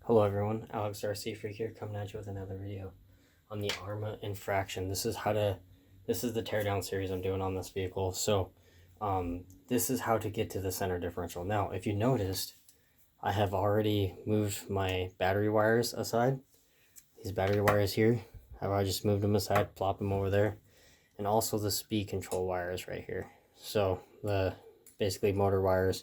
Hello everyone, Alex RC Freak here, coming at you with another video on the Arrma infraction. This is the teardown series I'm doing on this vehicle. So this is how to get to the center differential. Now, if you noticed, I have already moved my battery wires aside. These battery wires here, I just moved them aside, plop them over there, and also the speed control wires right here. So the basically motor wires.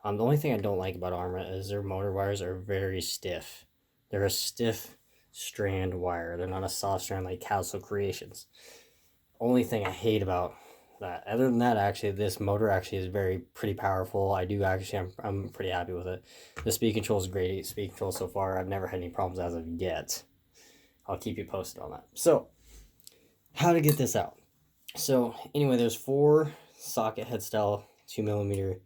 The only thing I don't like about Arrma is their motor wires are very stiff. They're a stiff strand wire. They're not a soft strand like Castle Creations. Only thing I hate about that. Other than that, actually, this motor actually is pretty powerful. I'm pretty happy with it. The speed control is great. Speed control so far, I've never had any problems as of yet. I'll keep you posted on that. So, how to get this out? So, anyway, there's 4 socket head style 2mm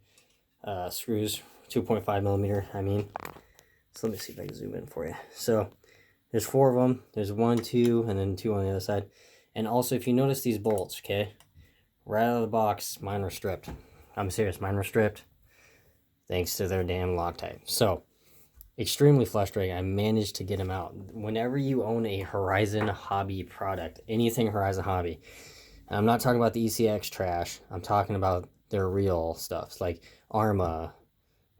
screws, 2.5 millimeter, So let me see if I can zoom in for you. So there's 4 of them. There's 1, 2, and then 2 on the other side. And also, if you notice these bolts, okay, right out of the box, mine were stripped. I'm serious, mine were stripped thanks to their damn Loctite. So extremely frustrating. I managed to get them out. Whenever you own a Horizon Hobby product, anything Horizon Hobby, I'm not talking about the ECX trash. I'm talking about their real stuff like Arrma,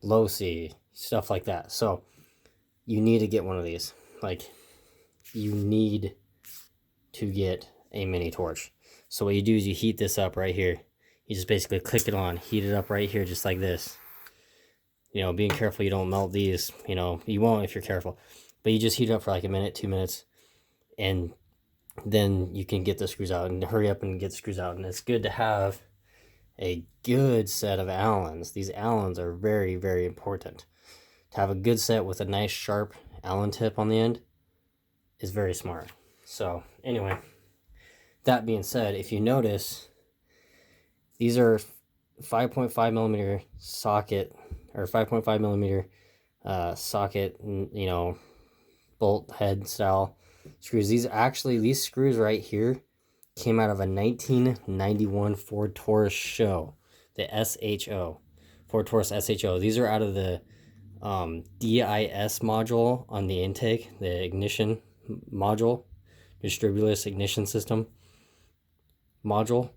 Losi, stuff like that. So you need to get one of these. Like, you need to get a mini torch. So what you do is you heat this up right here. You just basically click it on, heat it up right here just like this. You know, being careful you don't melt these. You know, you won't if you're careful. But you just heat it up for like a minute, 2 minutes, and then you can get the screws out and hurry up and get the screws out. And it's good to have a good set of Allens. These Allens are very, very important. To have a good set with a nice sharp Allen tip on the end is very smart. So anyway, that being said, if you notice, these are 5.5 millimeter socket, or 5.5 millimeter socket, you know, bolt head style screws. These screws right here came out of a 1991 Ford Taurus show, the SHO, Ford Taurus SHO. These are out of the DIS module on the intake, the ignition module, distributorless ignition system module.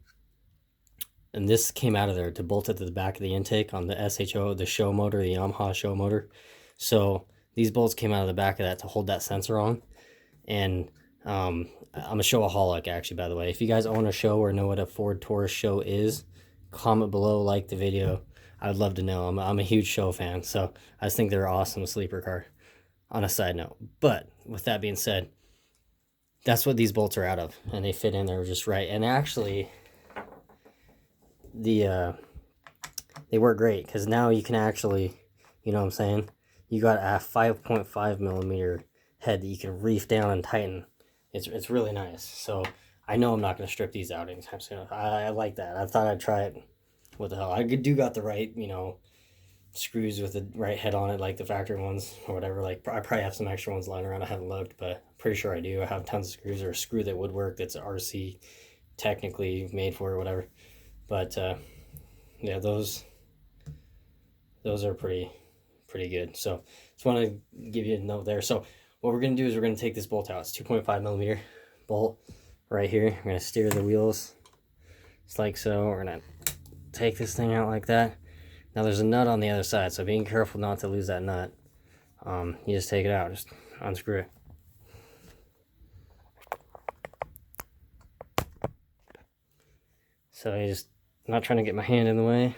And this came out of there to bolt it to the back of the intake on the SHO, the show motor, the Yamaha show motor. So these bolts came out of the back of that to hold that sensor on. And I'm a showaholic, actually, by the way. If you guys own a show or know what a Ford Taurus show is, comment below, like the video. I would love to know. I'm a huge show fan, so I just think they're an awesome sleeper car, on a side note. But with that being said, that's what these bolts are out of, and they fit in there just right. And actually, they work great, because now you can actually, you know what I'm saying, you got a 5.5 millimeter head that you can reef down and tighten. It's really nice. So I know I'm not going to strip these out anytime soon. I like that. I thought I'd try it. What the hell? I do got the right, you know, screws with the right head on it, like the factory ones or whatever. Like, I probably have some extra ones lying around. I haven't looked, but I'm pretty sure I do. I have tons of screws, or a screw that would work that's RC technically made for, or whatever. But yeah, those are pretty good. So just want to give you a note there. So what we're going to do is we're going to take this bolt out. It's 2.5 millimeter bolt right here. We're going to steer the wheels just like so. We're going to take this thing out like that. Now there's a nut on the other side, so being careful not to lose that nut. You just take it out, just unscrew it. So I'm not trying to get my hand in the way.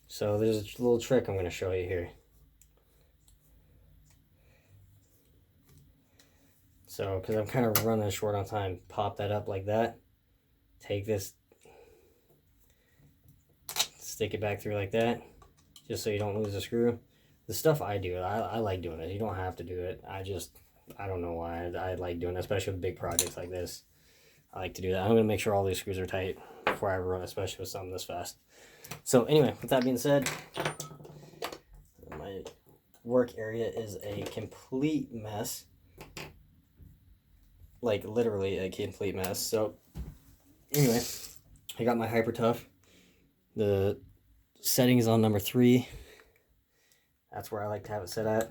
So there's a little trick I'm going to show you here. So, because I'm kind of running short on time, pop that up like that. Take this, stick it back through like that, just so you don't lose the screw. The stuff I do, I like doing it. You don't have to do it. I don't know why. I like doing it, especially with big projects like this. I like to do that. I'm going to make sure all these screws are tight before I run, especially with something this fast. So anyway, with that being said, my work area is a complete mess. Like, literally a complete mess. So anyway, I got my Hyper Tough. The settings on number 3. That's where I like to have it set at.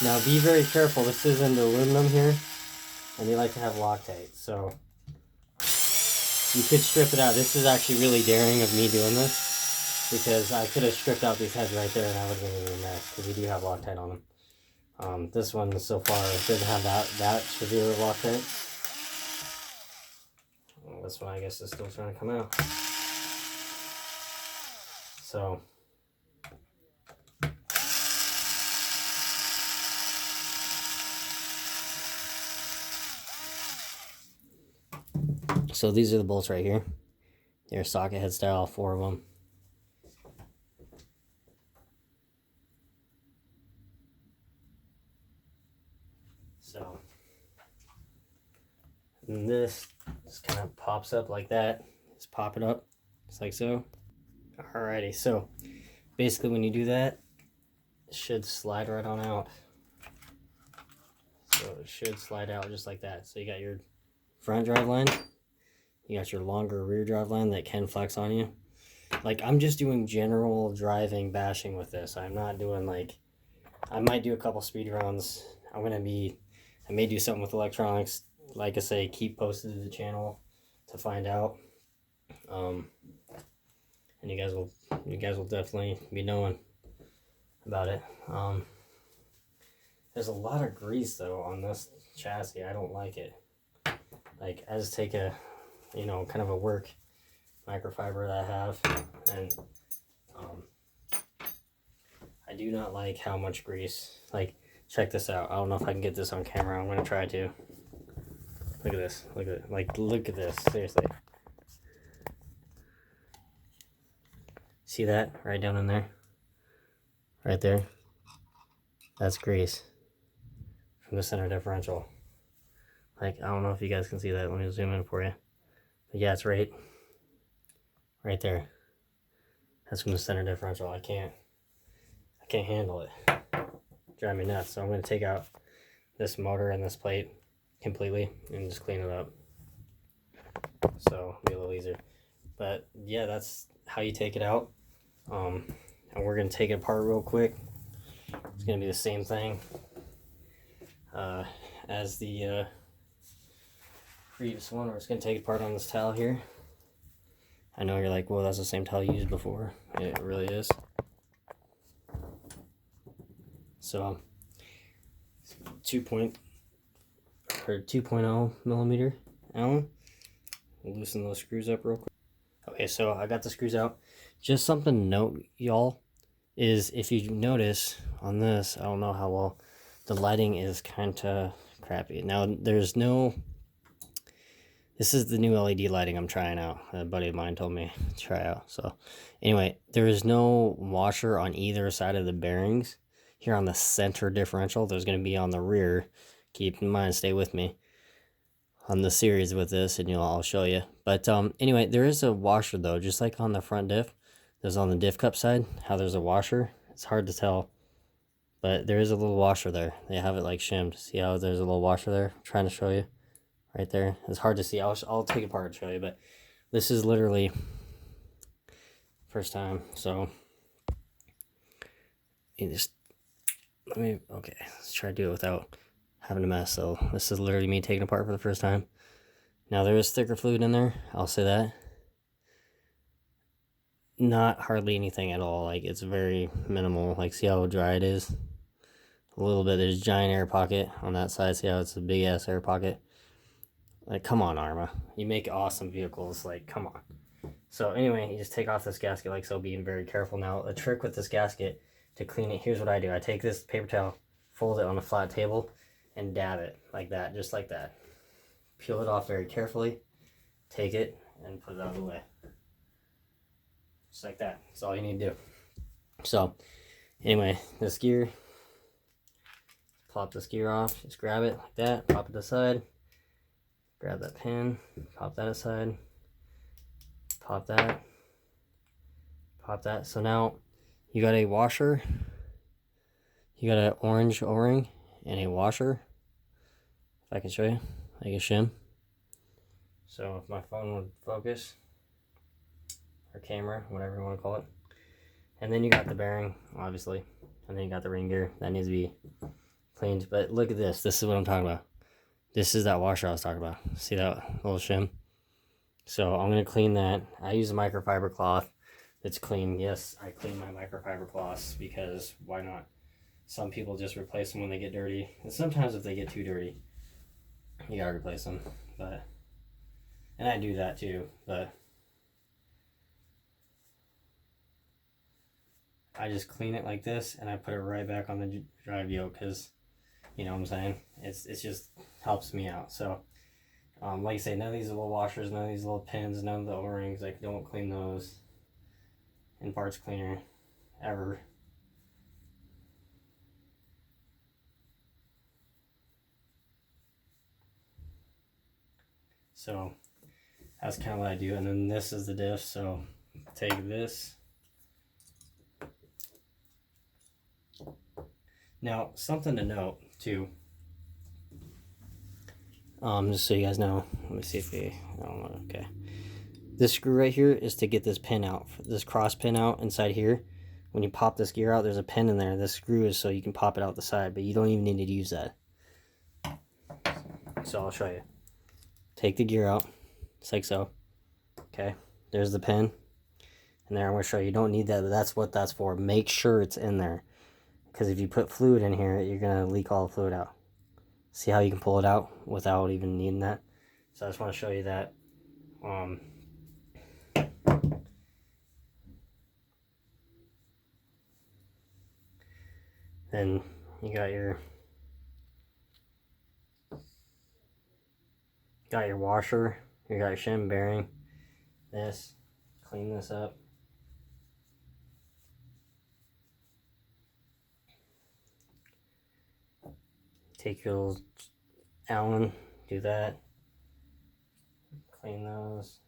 Now be very careful, this isn't aluminum here, and they like to have Loctite, so you could strip it out. This is actually really daring of me doing this, because I could have stripped out these heads right there and I would have been in a mess, because we do have Loctite on them. This one so far doesn't have that severe of Loctite. Well, this one I guess is still trying to come out. So these are the bolts right here. They're socket head style, 4 of them. So, and this just kind of pops up like that. Just pop it up, just like so. Alrighty, so basically when you do that, it should slide right on out. So it should slide out just like that. So you got your front drive line, you got your longer rear drive line that can flex on you. Like, I'm just doing general driving bashing with this. I'm not doing like, I might do a couple speed runs. I may do something with electronics. Like I say, keep posted to the channel to find out. And you guys will definitely be knowing about it. There's a lot of grease though on this chassis. I don't like it. Like, I just take a, you know, kind of a work microfiber that I have, and I do not like how much grease. Like, check this out. I don't know if I can get this on camera. I'm gonna try to. Look at this. Look at it. Like, look at this. Seriously. See that right down in there? Right there. That's grease from the center differential. Like, I don't know if you guys can see that. Let me zoom in for you. But yeah, it's right there. That's from the center differential. I can't handle it. Drive me nuts. So I'm going to take out this motor and this plate completely and just clean it up. So it'll be a little easier. But yeah, that's how you take it out. And we're going to take it apart real quick. It's going to be the same thing as the previous one. We're just going to take it apart on this towel here. I know you're like, well, that's the same towel you used before. It really is. So 2.0 millimeter Allen. We'll loosen those screws up real quick. Okay, so I got the screws out. Just something to note, y'all, is if you notice on this, I don't know how well, the lighting is kind of crappy. Now, there's no, this is the new LED lighting I'm trying out. A buddy of mine told me to try out. So anyway, there is no washer on either side of the bearings. Here on the center differential, there's going to be on the rear. Keep in mind, stay with me on the series with this, and I'll show you. But anyway, there is a washer though, just like on the front diff. There's on the diff cup side, how there's a washer. It's hard to tell, but there is a little washer there. They have it like shimmed. See how there's a little washer there? I'm trying to show you right there. It's hard to see. I'll take it apart and show you, but this is literally first time. So you just okay, let's try to do it without having a mess. So this is literally me taking it apart for the first time. Now there is thicker fluid in there, I'll say that. Not hardly anything at all. Like, it's very minimal. Like, see how dry it is? A little bit. There's a giant air pocket on that side. See how it's a big ass air pocket? Like, come on, Arrma. You make awesome vehicles. Like, come on. So anyway, you just take off this gasket like so, being very careful. Now, the trick with this gasket to clean it, here's what I do. I take this paper towel, fold it on a flat table, and dab it like that, just like that. Peel it off very carefully, take it, and put it out of the way. Just like that. That's all you need to do. So, anyway, this gear, plop this gear off, just grab it like that, pop it aside, grab that pin, pop that aside, pop that. So now, you got a washer, you got an orange O-ring, and a washer. If I can show you, like a shim. So if my phone would focus, or camera, whatever you want to call it. And then you got the bearing, obviously. And then you got the ring gear. That needs to be cleaned. But look at this. This is what I'm talking about. This is that washer I was talking about. See that little shim? So I'm going to clean that. I use a microfiber cloth. It's clean. Yes, I clean my microfiber cloths because why not? Some people just replace them when they get dirty. And sometimes if they get too dirty, you gotta replace them. And I do that too, but I just clean it like this and I put it right back on the drive yoke because, you know what I'm saying? It's just helps me out. So, like I say, none of these little washers, none of these little pins, none of the O-rings, like don't clean those in parts cleaner ever. So that's kind of what I do. And then this is the diff. So take this. Now, something to note too. Just so you guys know, let me see if okay. This screw right here is to get this pin out, this cross pin out inside here. When you pop this gear out, there's a pin in there. This screw is so you can pop it out the side, but you don't even need to use that. So I'll show you. Take the gear out, just like so. Okay, there's the pin. And there I'm going to show you, you don't need that, but that's what that's for. Make sure it's in there. Because if you put fluid in here, you're going to leak all the fluid out. See how you can pull it out without even needing that? So I just want to show you that. Then you got your washer, you got your shim bearing. This, clean this up. Take your little Allen, do that. Clean those.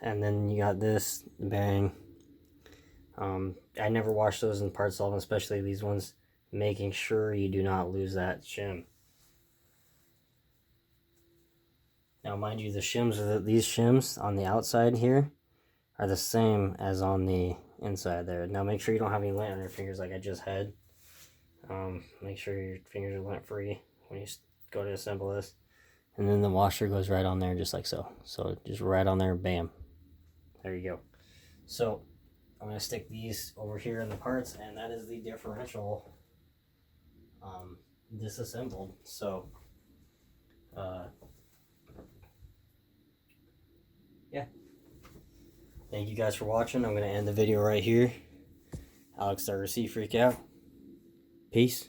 And then you got this, the bearing. I never wash those in part solvent, especially these ones, making sure you do not lose that shim. Now mind you, the shims, these shims on the outside here are the same as on the inside there. Now make sure you don't have any lint on your fingers like I just had. Make sure your fingers are lint free when you go to assemble this. And then the washer goes right on there just like so. So just right on there, bam. There you go. So I'm going to stick these over here in the parts, and that is the differential disassembled. So yeah, thank you guys for watching. I'm going to end the video right here. Alex, the RC Freak out. Peace.